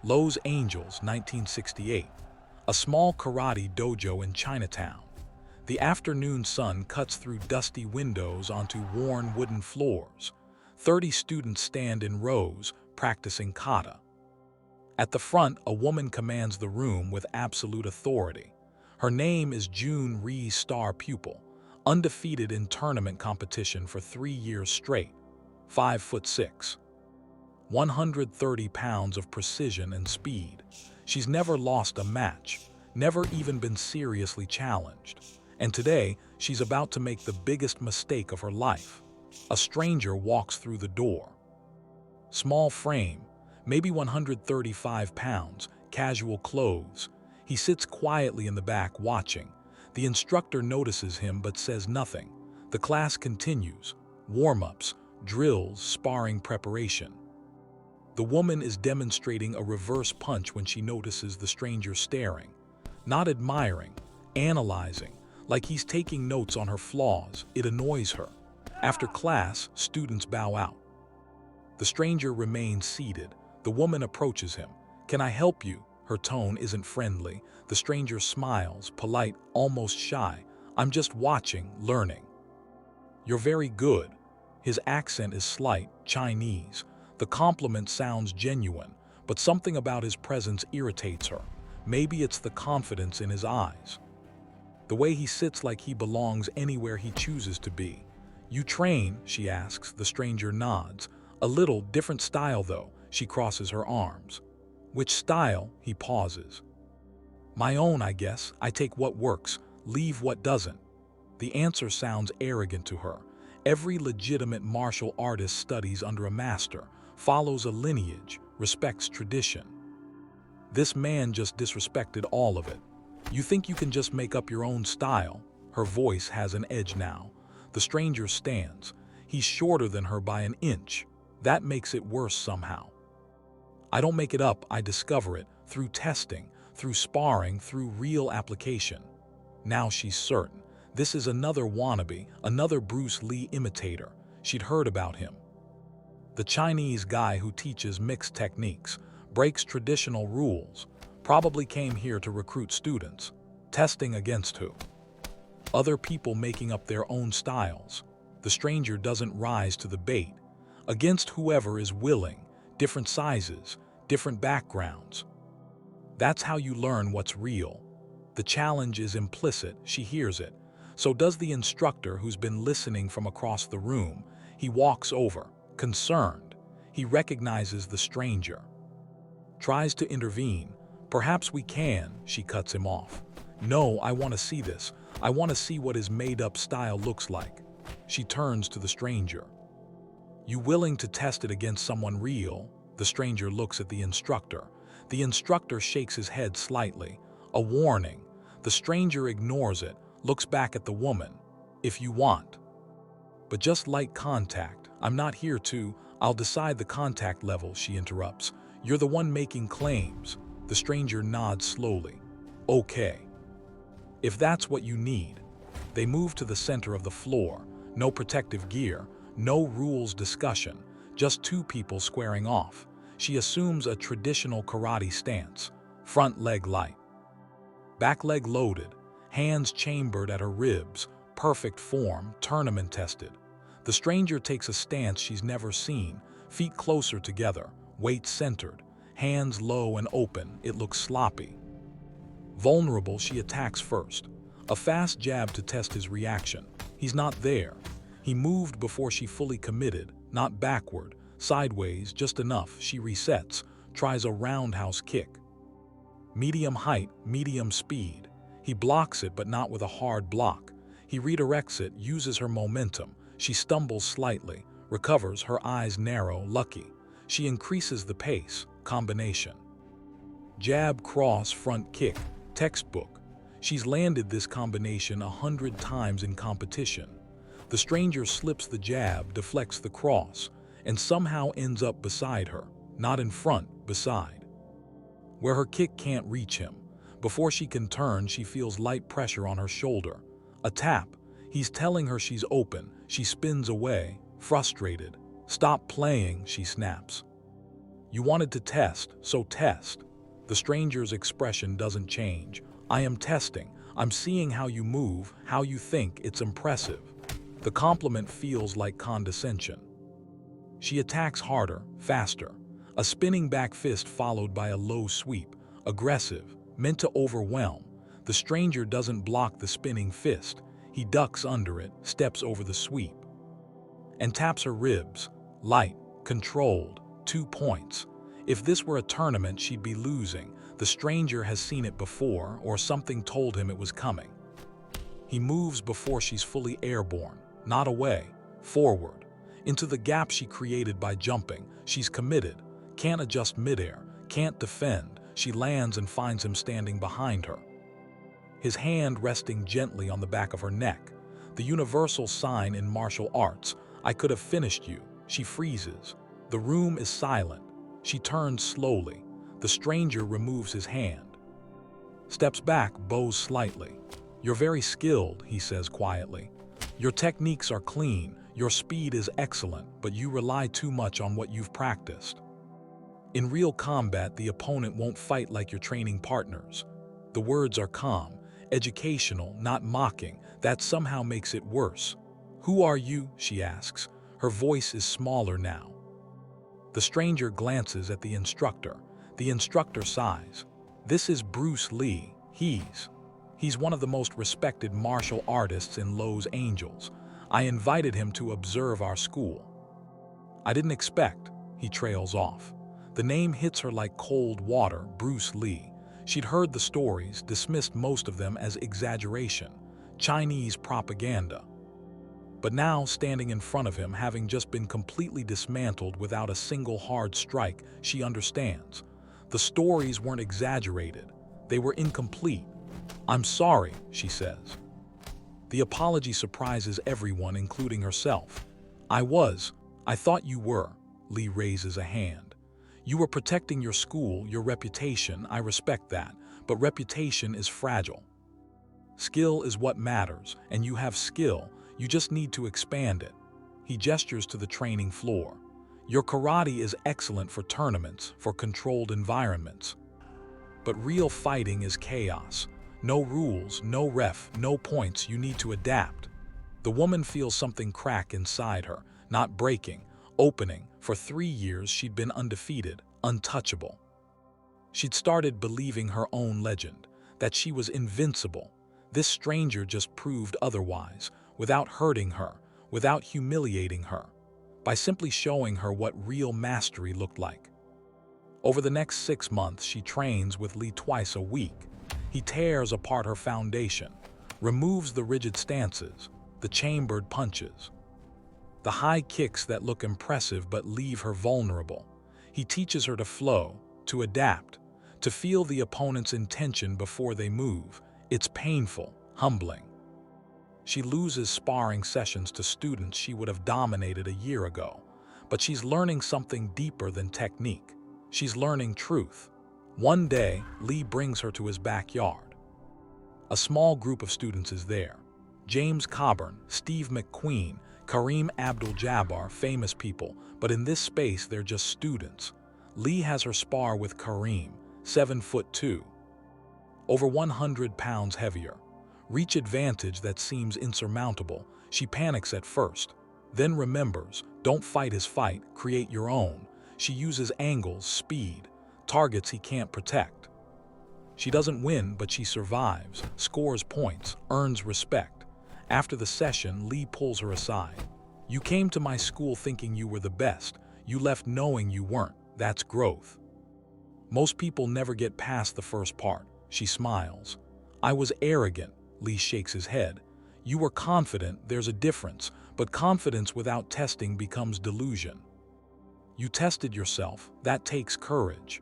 Los Angeles, 1968. A small karate dojo in Chinatown. The afternoon sun cuts through dusty windows onto worn wooden floors. 30 students stand in rows, practicing kata. At the front, a woman commands the room with absolute authority. Her name is June Ree's star pupil, undefeated in tournament competition for 3 years straight. 5'6". 130 pounds of precision and speed. She's never lost a match, never even been seriously challenged. And today, she's about to make the biggest mistake of her life. A stranger walks through the door. Small frame, maybe 135 pounds, casual clothes. He sits quietly in the back watching. The instructor notices him but says nothing. The class continues. Warm-ups, drills, sparring preparation. The woman is demonstrating a reverse punch when she notices the stranger staring. Not admiring, analyzing, like he's taking notes on her flaws. It annoys her. After class, students bow out. The stranger remains seated. The woman approaches him. "Can I help you?" Her tone isn't friendly. The stranger smiles, polite, almost shy. "I'm just watching, learning." "You're very good." His accent is slight, Chinese. The compliment sounds genuine, but something about his presence irritates her. Maybe it's the confidence in his eyes. The way he sits like he belongs anywhere he chooses to be. "You train?" she asks. The stranger nods. "A little different style though." She crosses her arms. "Which style?" He pauses. "My own, I guess. I take what works, leave what doesn't." The answer sounds arrogant to her. Every legitimate martial artist studies under a master, follows a lineage, respects tradition. This man just disrespected all of it. "You think you can just make up your own style?" Her voice has an edge now. The stranger stands. He's shorter than her by an inch. That makes it worse somehow. "I don't make it up, I discover it, through testing, through sparring, through real application." Now she's certain. This is another wannabe, another Bruce Lee imitator. She'd heard about him. The Chinese guy who teaches mixed techniques, breaks traditional rules, probably came here to recruit students. Testing against who? Other people making up their own styles. The stranger doesn't rise to the bait. Against whoever is willing, different sizes, different backgrounds. That's how you learn what's real. The challenge is implicit, she hears it. So does the instructor who's been listening from across the room. He walks over, concerned. He recognizes the stranger. Tries to intervene. "Perhaps we can," she cuts him off. "No, I want to see this. I want to see what his made-up style looks like." She turns to the stranger. "You willing to test it against someone real?" The stranger looks at the instructor. The instructor shakes his head slightly. A warning. The stranger ignores it, looks back at the woman. "If you want. But just light contact. I'm not here to. I'll decide the contact level," she interrupts. "You're the one making claims." The stranger nods slowly. "Okay. If that's what you need." They move to the center of the floor. No protective gear, no rules discussion, just two people squaring off. She assumes a traditional karate stance. Front leg light. Back leg loaded, hands chambered at her ribs, perfect form, tournament tested. The stranger takes a stance she's never seen, feet closer together, weight centered, hands low and open. It looks sloppy. Vulnerable, she attacks first. A fast jab to test his reaction. He's not there. He moved before she fully committed, not backward, sideways, just enough. She resets, tries a roundhouse kick. Medium height, medium speed. He blocks it, but not with a hard block. He redirects it, uses her momentum. She stumbles slightly, recovers, her eyes narrow, lucky. She increases the pace, combination. Jab, cross, front kick, textbook. She's landed this combination 100 times in competition. The stranger slips the jab, deflects the cross, and somehow ends up beside her, not in front, beside. Where her kick can't reach him. Before she can turn, she feels light pressure on her shoulder. A tap. He's telling her she's open. She spins away, frustrated. "Stop playing," she snaps. You wanted to test, so test. The stranger's expression doesn't change. I am testing. I'm seeing how you move, how you think. It's impressive. The compliment feels like condescension. She attacks harder, faster. A spinning back fist followed by a low sweep. Aggressive, meant to overwhelm. The stranger doesn't block the spinning fist. He ducks under it, steps over the sweep, and taps her ribs. Light, controlled, 2 points. If this were a tournament, she'd be losing. The stranger has seen it before, or something told him it was coming. He moves before she's fully airborne, not away, forward, into the gap she created by jumping. She's committed, can't adjust midair, can't defend. She lands and finds him standing behind her, his hand resting gently on the back of her neck. The universal sign in martial arts, I could have finished you. She freezes. The room is silent. She turns slowly. The stranger removes his hand, steps back, bows slightly. You're very skilled, he says quietly. Your techniques are clean, your speed is excellent, but you rely too much on what you've practiced. In real combat, the opponent won't fight like your training partners. The words are calm, educational, not mocking. That somehow makes it worse. Who are you? She asks. Her voice is smaller now. The stranger glances at the instructor. The instructor sighs. This is Bruce Lee. He's one of the most respected martial artists in Los Angeles. I invited him to observe our school. I didn't expect. He trails off. The name hits her like cold water, Bruce Lee. She'd heard the stories, dismissed most of them as exaggeration, Chinese propaganda. But now, standing in front of him, having just been completely dismantled without a single hard strike, she understands. The stories weren't exaggerated. They were incomplete. I'm sorry, she says. The apology surprises everyone, including herself. I thought you were. Lee raises a hand. You were protecting your school, your reputation. I respect that, but reputation is fragile. Skill is what matters, and you have skill. You just need to expand it. He gestures to the training floor. Your karate is excellent for tournaments, for controlled environments. But real fighting is chaos. No rules, no ref, no points. You need to adapt. The woman feels something crack inside her, not breaking, opening. For 3 years, she'd been undefeated, untouchable. She'd started believing her own legend, that she was invincible. This stranger just proved otherwise, without hurting her, without humiliating her, by simply showing her what real mastery looked like. Over the next 6 months, she trains with Lee twice a week. He tears apart her foundation, removes the rigid stances, the chambered punches, the high kicks that look impressive but leave her vulnerable. He teaches her to flow, to adapt, to feel the opponent's intention before they move. It's painful, humbling. She loses sparring sessions to students she would have dominated a year ago, but she's learning something deeper than technique. She's learning truth. One day, Lee brings her to his backyard. A small group of students is there. James Coburn, Steve McQueen, Kareem Abdul-Jabbar, famous people, but in this space they're just students. Lee has her spar with Kareem, 7'2", over 100 pounds heavier. Reach advantage that seems insurmountable. She panics at first, then remembers, don't fight his fight, create your own. She uses angles, speed, targets he can't protect. She doesn't win, but she survives, scores points, earns respect. After the session, Lee pulls her aside. You came to my school thinking you were the best. You left knowing you weren't. That's growth. Most people never get past the first part. She smiles. I was arrogant. Lee shakes his head. You were confident. There's a difference, but confidence without testing becomes delusion. You tested yourself. That takes courage.